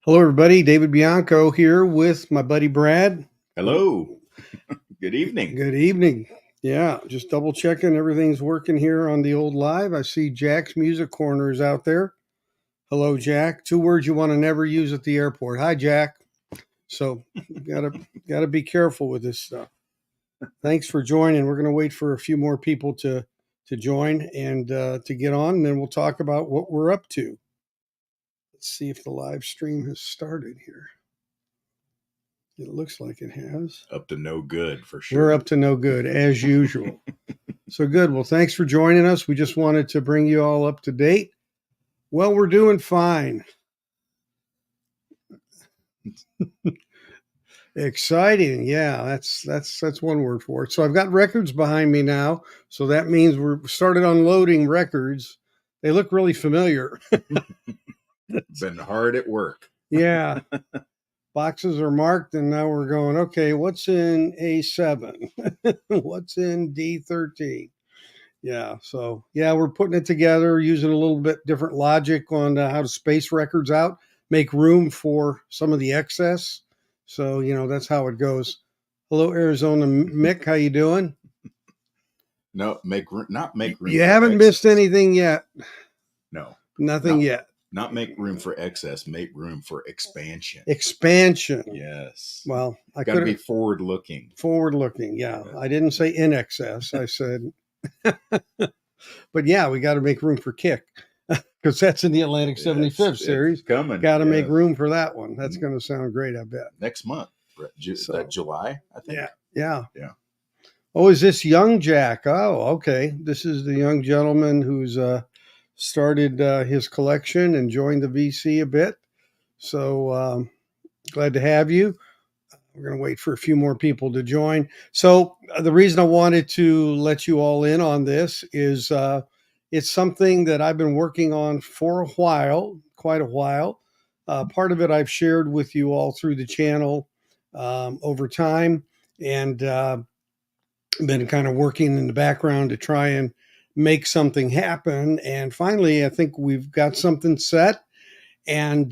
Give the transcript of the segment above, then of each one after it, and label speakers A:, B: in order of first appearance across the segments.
A: Hello, everybody. David Bianco here with my buddy Brad.
B: Hello. Good evening.
A: Good evening. Yeah, just double checking everything's working here on the old live. I see Jack's Music Corner is out there. Hello, Jack. 2 words you want to never use at the airport. Hi, Jack. So gotta be careful with this stuff. Thanks for joining. We're gonna wait for a few more people to join and to get on, and then we'll talk about what we're up to. Let's see if the live stream has started here. It looks like it has.
B: Up to no good for sure.
A: We're up to no good as usual. So good. Well, thanks for joining us. We just wanted to bring you all up to date. Well, we're doing fine. Exciting. Yeah, that's one word for it. So I've got records behind me now. So that means we're started unloading records. They look really familiar.
B: Been hard at work.
A: Yeah. Boxes are marked, and now we're going, okay, what's in A7? What's in D13? Yeah, so, yeah, we're putting it together using a little bit different logic on how to space records out, make room for some of the excess. So, that's how it goes. Hello, Arizona Mick. How you doing?
B: No, not make room.
A: You haven't missed anything yet.
B: No.
A: Nothing yet.
B: Not make room for excess, make room for expansion.
A: Expansion.
B: Yes.
A: Well, I
B: got to be forward looking.
A: Forward looking, yeah. I didn't say in excess. I said, but yeah, we got to make room for kick because that's in the Atlantic 75th series.
B: Coming.
A: Got to make room for that one. That's going to sound great, I bet.
B: Next month, July, I think.
A: Yeah.
B: Yeah.
A: Oh, is this young Jack? Oh, okay. This is the young gentleman who's started his collection and joined the VC a bit. So glad to have you. We're going to wait for a few more people to join. So the reason I wanted to let you all in on this is it's something that I've been working on for a while, quite a while. Part of it I've shared with you all through the channel over time, and been kind of working in the background to try and make something happen. And finally, I think we've got something set. And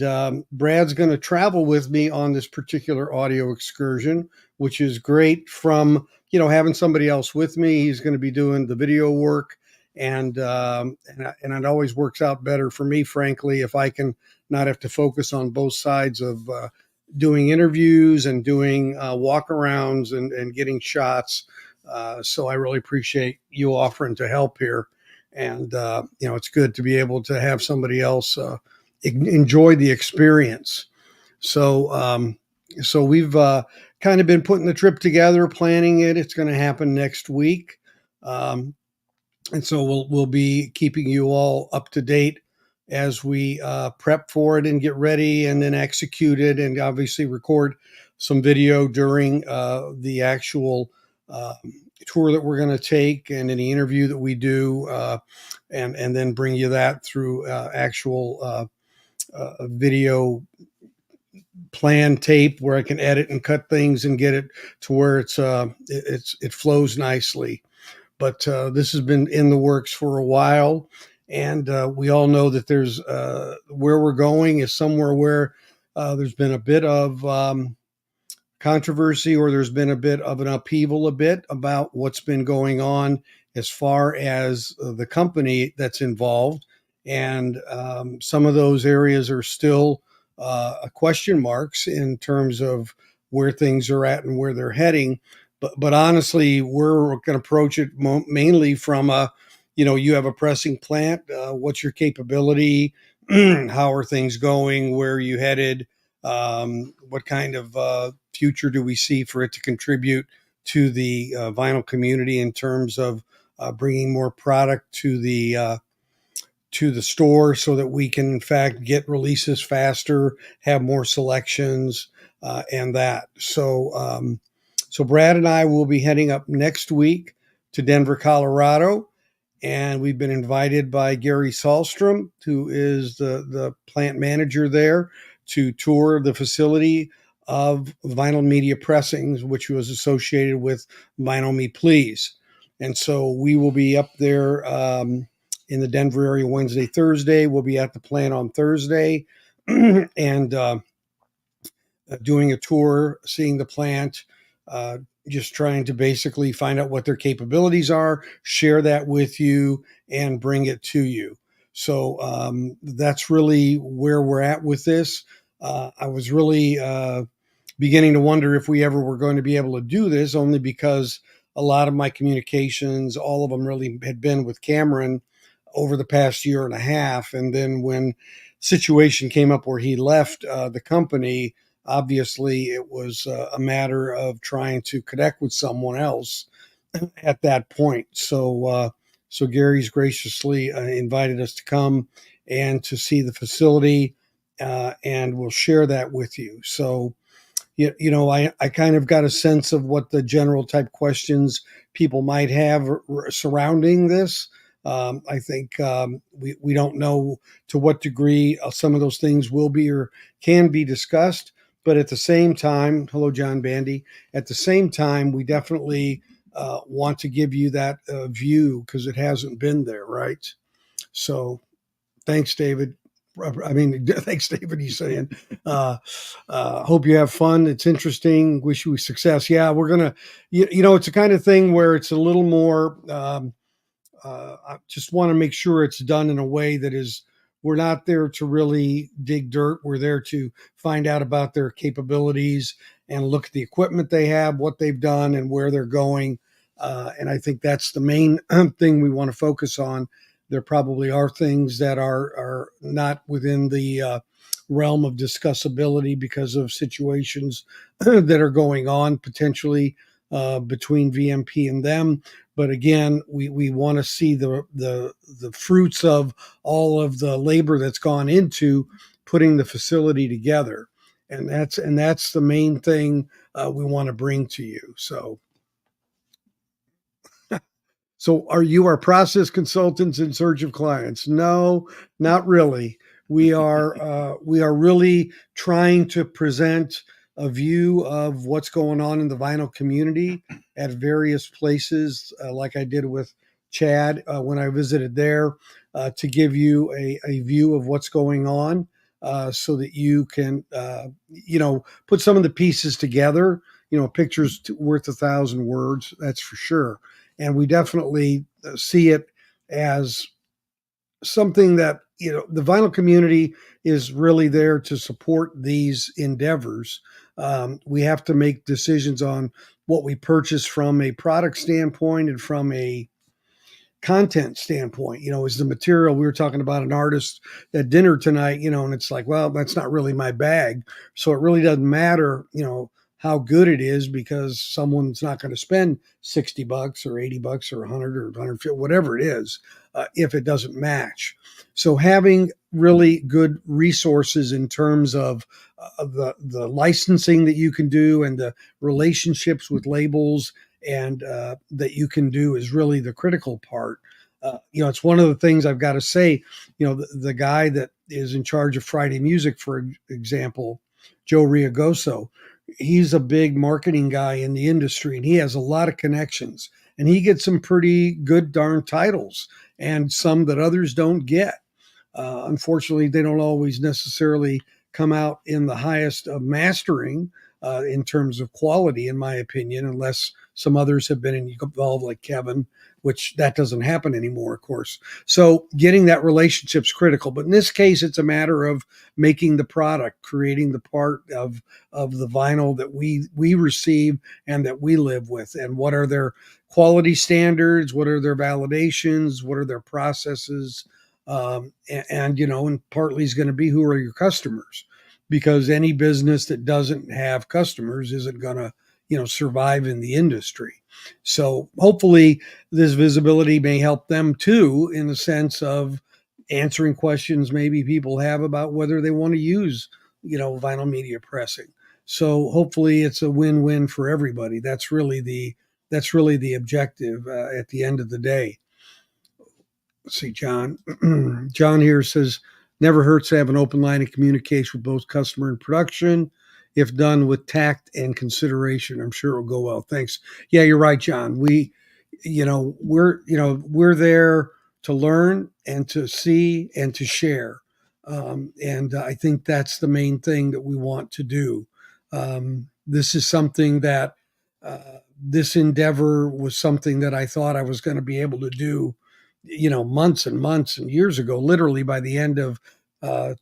A: Brad's going to travel with me on this particular audio excursion, which is great from, having somebody else with me. He's going to be doing the video work. And it always works out better for me, frankly, if I can not have to focus on both sides of doing interviews and doing walkarounds and getting shots. So I really appreciate you offering to help here. And, it's good to be able to have somebody else enjoy the experience. So we've kind of been putting the trip together, planning it. It's going to happen next week. And so we'll be keeping you all up to date as we prep for it and get ready and then execute it and obviously record some video during the actual tour that we're going to take and any interview that we do and then bring you that through actual video plan tape where I can edit and cut things and get it to where it flows nicely. But this has been in the works for a while, and we all know that there's where we're going is somewhere where there's been a bit of controversy, or there's been a bit of an upheaval about what's been going on as far as the company that's involved. And some of those areas are still question marks in terms of where things are at and where they're heading. But honestly, we're going to approach it mainly from you have a pressing plant. What's your capability? How are things going? Where are you headed? What kind of future do we see for it to contribute to the vinyl community in terms of bringing more product to the store so that we can, in fact, get releases faster, have more selections, and that. So Brad and I will be heading up next week to Denver, Colorado, and we've been invited by Gary Sahlstrom, who is the plant manager there, to tour the facility of Vinyl Media Pressings, which was associated with Vinyl Me Please. And so we will be up there in the Denver area Wednesday, Thursday. We'll be at the plant on Thursday. And doing a tour, seeing the plant, uh, just trying to basically find out what their capabilities are, share that with you, and bring it to you. So that's really where we're at with this. I was really beginning to wonder if we ever were going to be able to do this, only because a lot of my communications, all of them really had been with Cameron over the past year and a half. And then when situation came up where he left the company, obviously it was a matter of trying to connect with someone else at that point. So Gary's graciously invited us to come and to see the facility, and we'll share that with you. So I kind of got a sense of what the general type questions people might have surrounding this. I think we don't know to what degree some of those things will be or can be discussed. But at the same time, hello, John Bandy. At the same time, we definitely want to give you that view because it hasn't been there, right? So thanks, David. I mean, thanks, David. He's saying, hope you have fun. It's interesting. Wish you success. Yeah, we're gonna, it's the kind of thing where it's a little more. I just want to make sure it's done in a way that is. We're not there to really dig dirt. We're there to find out about their capabilities and look at the equipment they have, what they've done, and where they're going. And I think that's the main thing we want to focus on. There probably are things that are not within the realm of discussability because of situations that are going on potentially between VMP and them. But again, we want to see the fruits of all of the labor that's gone into putting the facility together, and that's the main thing we want to bring to you. So are you our process consultants in search of clients? No, not really. We are really trying to present a view of what's going on in the vinyl community at various places, like I did with Chad when I visited there, to give you a view of what's going on, so that you can put some of the pieces together. A picture's worth 1,000 words, that's for sure. And we definitely see it as something that the vinyl community is really there to support these endeavors. We have to make decisions on what we purchase from a product standpoint and from a content standpoint. Is the material. We were talking about an artist at dinner tonight, and it's like, well, that's not really my bag. So it really doesn't matter, how good it is, because someone's not going to spend $60 or $80 or 100 or 150, whatever it is, if it doesn't match. So having really good resources in terms of the licensing that you can do and the relationships with labels and that you can do is really the critical part. It's one of the things I've got to say. The guy that is in charge of Friday Music, for example, Joe Riagoso, he's a big marketing guy in the industry, and he has a lot of connections, and he gets some pretty good darn titles, and some that others don't get. Unfortunately, they don't always necessarily come out in the highest of mastering in terms of quality, in my opinion, unless some others have been involved, like Kevin, which that doesn't happen anymore, of course. So getting that relationship's critical. But in this case, it's a matter of making the product, creating the part of the vinyl that we receive and that we live with. And what are their quality standards? What are their validations? What are their processes? And partly is going to be, who are your customers? Because any business that doesn't have customers isn't going to survive in the industry. So hopefully this visibility may help them too, in the sense of answering questions maybe people have about whether they want to use vinyl media pressing. So hopefully it's a win-win for everybody. That's really the objective at the end of the day. Let's see, John. John here says, never hurts to have an open line of communication with both customer and production. If done with tact and consideration, I'm sure it will go well. Thanks. Yeah, you're right, John. We're there to learn and to see and to share. And I think that's the main thing that we want to do. This is something that this endeavor was something that I thought I was going to be able to do, months and months and years ago. Literally by the end of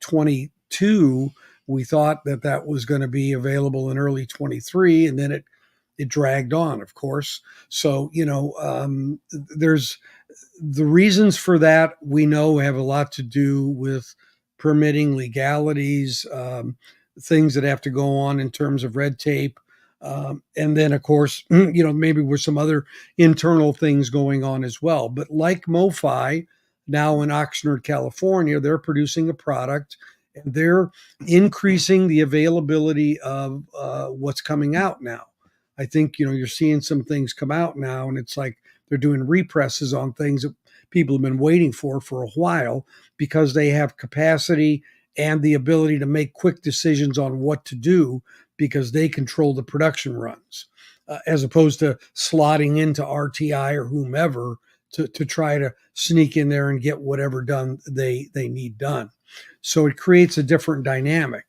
A: 22, we thought that that was going to be available in early 23, and then it dragged on, of course. So there's the reasons for that we know have a lot to do with permitting legalities, things that have to go on in terms of red tape. And then, of course, maybe with some other internal things going on as well. But like MoFi, now in Oxnard, California, they're producing a product and they're increasing the availability of what's coming out now. I think, you're seeing some things come out now, and it's like they're doing represses on things that people have been waiting for a while because they have capacity and the ability to make quick decisions on what to do because they control the production runs, as opposed to slotting into RTI or whomever to try to sneak in there and get whatever done they need done. So it creates a different dynamic.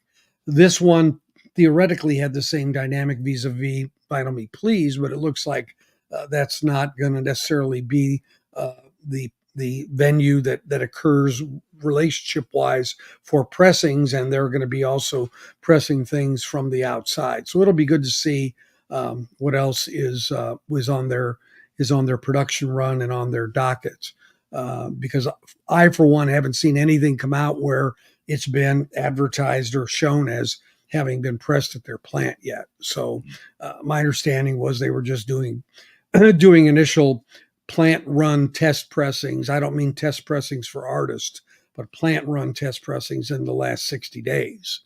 A: This one theoretically had the same dynamic vis-a-vis Final Me Please, but it looks like that's not going to necessarily be the venue that occurs relationship wise for pressings, and they're going to be also pressing things from the outside. So it'll be good to see what else is on their production run and on their dockets. Because I, for one, haven't seen anything come out where it's been advertised or shown as having been pressed at their plant yet. So my understanding was they were just doing initial plant run test pressings. I don't mean test pressings for artists, but plant run test pressings in the last 60 days.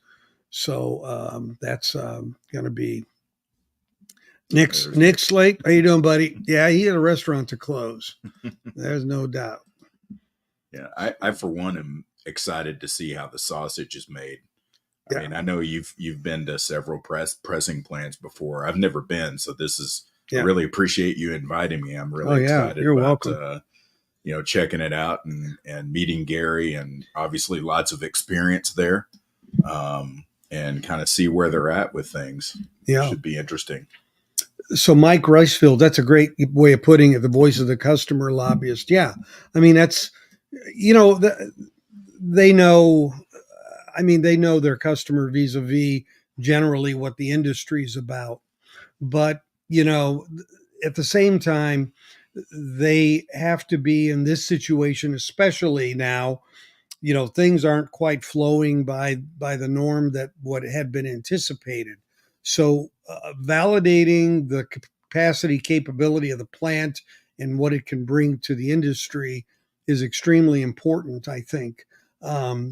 A: So that's going to be Nick Slate. How you doing, buddy? Yeah, he had a restaurant to close. There's no doubt.
B: Yeah, I for one am excited to see how the sausage is made. I
A: Yeah.
B: mean, I know you've been to several pressing plants before. I've never been, so this is I really appreciate you inviting me. I'm really excited.
A: You're
B: about,
A: welcome.
B: Checking it out and meeting Gary, and obviously lots of experience there, and kind of see where they're at with things.
A: Yeah,
B: should be interesting.
A: So Mike Ricefield, that's a great way of putting it. The voice of the customer lobbyist. Yeah, I mean that's they know. I mean, they know their customer vis-a-vis generally what the industry is about. But, at the same time, they have to be in this situation, especially now, things aren't quite flowing by the norm that what had been anticipated. So validating the capacity capability of the plant and what it can bring to the industry is extremely important, I think,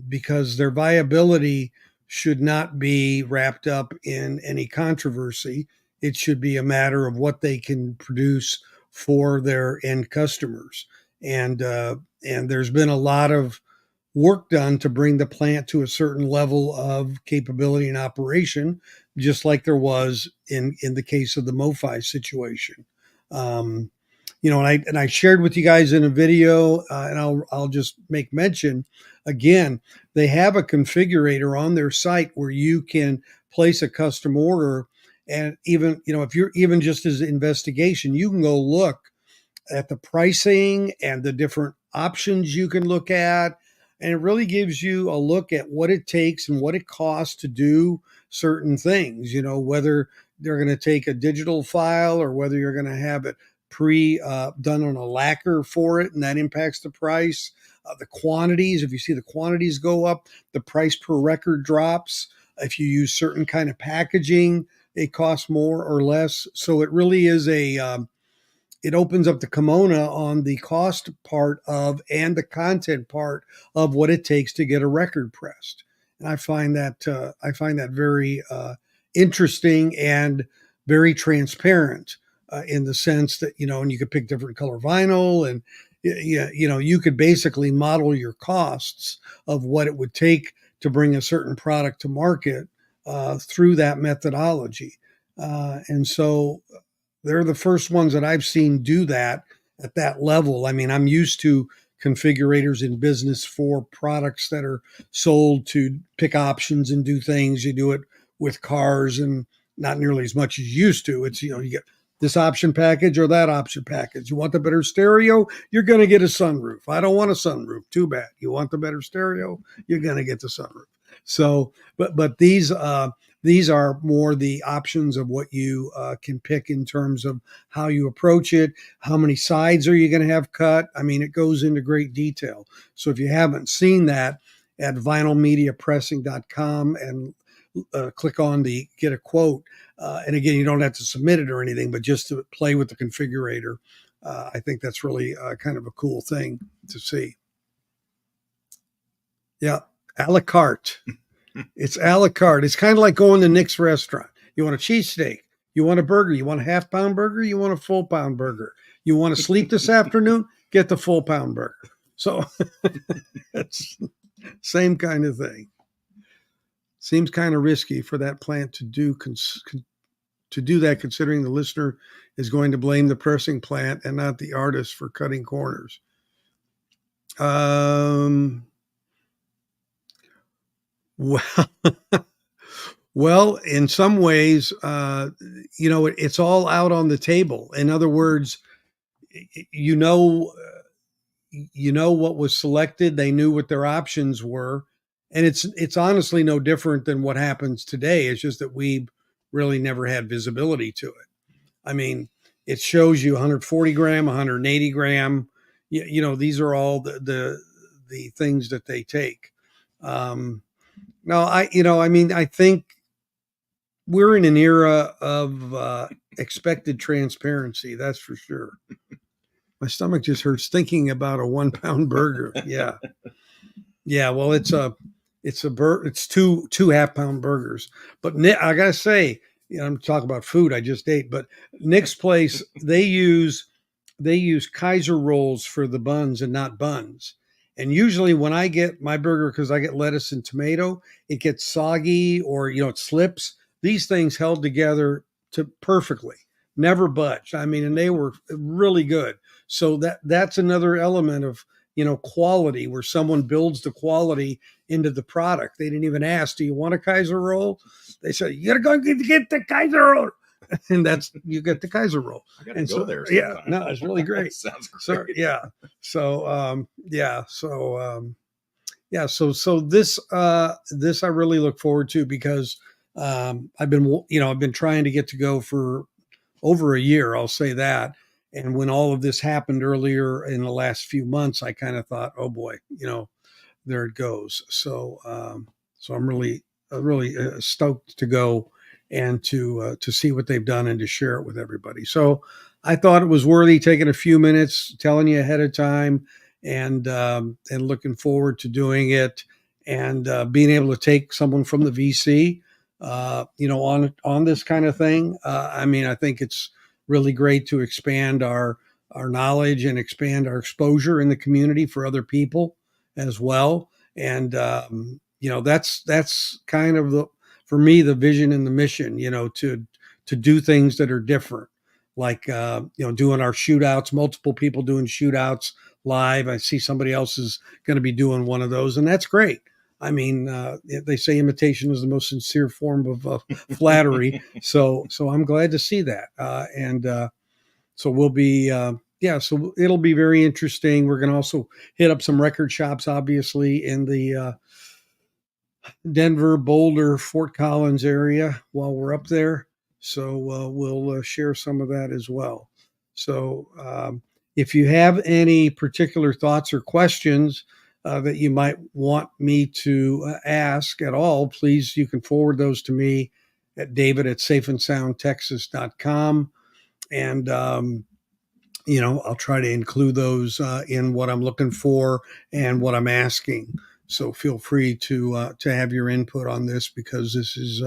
A: because their viability should not be wrapped up in any controversy. It should be a matter of what they can produce for their end customers. And there's been a lot of work done to bring the plant to a certain level of capability and operation, just like there was in the case of the MoFi situation. And I shared with you guys in a video, and I'll just make mention again. They have a configurator on their site where you can place a custom order, and even if you're even just as investigation, you can go look at the pricing and the different options you can look at. And it really gives you a look at what it takes and what it costs to do certain things, whether they're going to take a digital file or whether you're going to have it done on a lacquer for it, and that impacts the price. The quantities, if you see the quantities go up, the price per record drops. If you use certain kind of packaging, it costs more or less. So it really is it opens up the kimono on the cost part of and the content part of what it takes to get a record pressed. And I find that very interesting and very transparent in the sense that and you could pick different color vinyl, and you could basically model your costs of what it would take to bring a certain product to market through that methodology. And so they're the first ones that I've seen do that at that level. I mean, I'm used to configurators in business for products that are sold to pick options and do things. You do it with cars, and not nearly as much as you used to. It's, you get this option package or that option package. You want the better stereo, you're going to get a sunroof. I don't want a sunroof. Too bad. You want the better stereo, you're going to get the sunroof. So, but these are more the options of what you can pick in terms of how you approach it. How many sides are you going to have cut? I mean, it goes into great detail. So if you haven't seen that, at vinylmediapressing.com and click on the get a quote. And again, you don't have to submit it or anything, but just to play with the configurator. I think that's really kind of a cool thing to see. Yeah, a la carte. It's a la carte. It's kind of like going to Nick's restaurant. You want a cheesesteak. You want a burger. You want a half-pound burger. You want a full-pound burger. You want to sleep this afternoon? Get the full-pound burger. So it's same kind of thing. Seems kind of risky for that plant to do that, considering the listener is going to blame the pressing plant and not the artist for cutting corners. Well, well, in some ways, it's all out on the table. In other words, what was selected. They knew what their options were. And it's honestly no different than what happens today. It's just that we really never had visibility to it. I mean, it shows you 140 gram, 180 gram. These are all the things that they take. I think we're in an era of expected transparency. That's for sure. My stomach just hurts thinking about a 1 pound burger. Yeah. Yeah. Well, it's two half-pound burgers, but I gotta say, I'm talking about food I just ate, but Nick's place, they use Kaiser rolls for the buns and not buns. And usually when I get my burger, because I get lettuce and tomato, it gets soggy or, it slips. These things held together perfectly, never budged. I mean, and they were really good. So that's another element of, quality, where someone builds the quality into the product. They didn't even ask, do you want a Kaiser roll? They said, you gotta go get the Kaiser roll. And you get the Kaiser roll.
B: I gotta go there sometime.
A: Yeah, no, it's really great.
B: Sounds great.
A: So this I really look forward to, because I've been trying to get to go for over a year, I'll say that. And when all of this happened earlier in the last few months, I kind of thought, oh boy, there it goes. So I'm really stoked to go and to see what they've done and to share it with everybody. So I thought it was worthy taking a few minutes, telling you ahead of time, and looking forward to doing it, and being able to take someone from the VC, on this kind of thing. I think it's really great to expand our knowledge and expand our exposure in the community for other people as well. And, that's kind of for me, the vision and the mission, to do things that are different, like, doing our shootouts, multiple people doing shootouts live. I see somebody else is going to be doing one of those, and that's great. I mean, they say imitation is the most sincere form of flattery. So I'm glad to see that. So we'll be, so it'll be very interesting. We're going to also hit up some record shops, obviously, in the Denver, Boulder, Fort Collins area while we're up there. So we'll share some of that as well. So if you have any particular thoughts or questions that you might want me to ask at all, please, you can forward those to me at david@safeandsoundtexas.com. And, I'll try to include those in what I'm looking for and what I'm asking. So feel free to have your input on this, because this is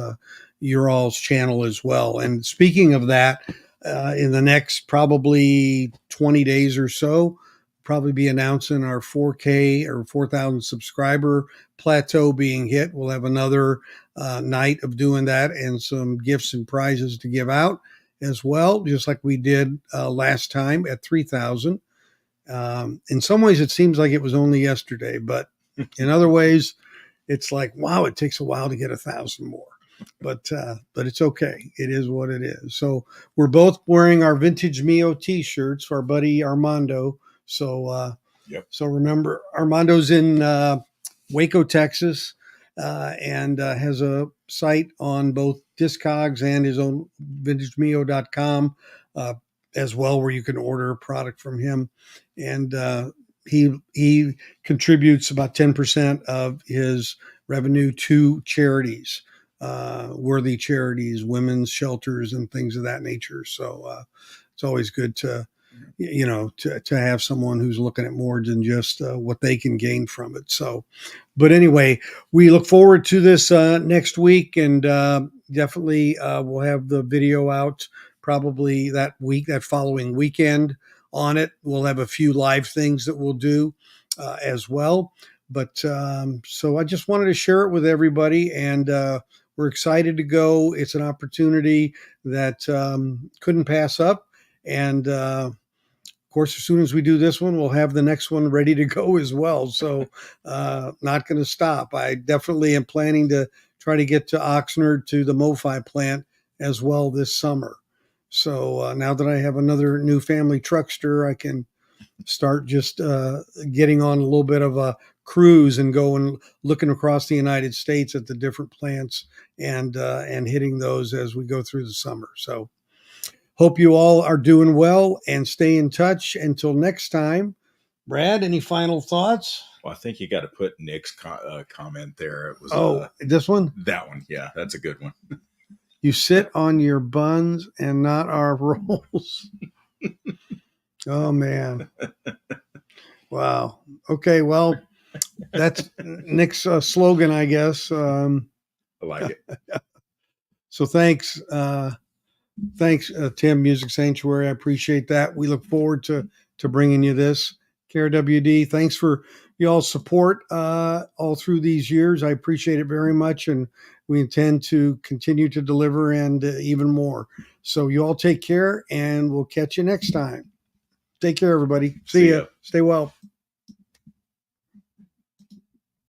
A: your all's channel as well. And speaking of that, in the next probably 20 days or so, probably be announcing our 4K or 4,000 subscriber plateau being hit. We'll have another night of doing that, and some gifts and prizes to give out as well, just like we did last time at 3,000. In some ways, it seems like it was only yesterday, but in other ways, it's like, wow, it takes a while to get 1,000 more. but it's okay. It is what it is. So we're both wearing our Vintage Mio T-shirts for our buddy Armando. So
B: Yep.
A: so remember, Armando's in Waco, Texas, and has a site on both Discogs and his own vintagemio.com as well, where you can order a product from him. And he contributes about 10% of his revenue to charities, worthy charities, women's shelters, and things of that nature. So it's always good to to have someone who's looking at more than just what they can gain from it. So, but anyway, we look forward to this next week, and definitely we'll have the video out probably that week, that following weekend on it. We'll have a few live things that we'll do as well. But so I just wanted to share it with everybody, and we're excited to go. It's an opportunity that couldn't pass up. And of course, as soon as we do this one, we'll have the next one ready to go as well. So not going to stop. I definitely am planning to try to get to Oxnard to the MoFi plant as well this summer. So now that I have another new family truckster, I can start just getting on a little bit of a cruise and going looking across the United States at the different plants and hitting those as we go through the summer. So hope you all are doing well and stay in touch until next time. Brad, any final thoughts?
B: Well, I think you got to put Nick's comment there. It was
A: this one?
B: That one. Yeah, that's a good one.
A: You sit on your buns and not our rolls. Oh, man. Wow. Okay, well, that's Nick's slogan, I guess.
B: I like it.
A: So thanks. Thanks, Tim, Music Sanctuary. I appreciate that. We look forward to bringing you this. KRWD, thanks for y'all's support all through these years. I appreciate it very much, and we intend to continue to deliver and even more. So you all take care, and we'll catch you next time. Take care, everybody. See ya. Stay well.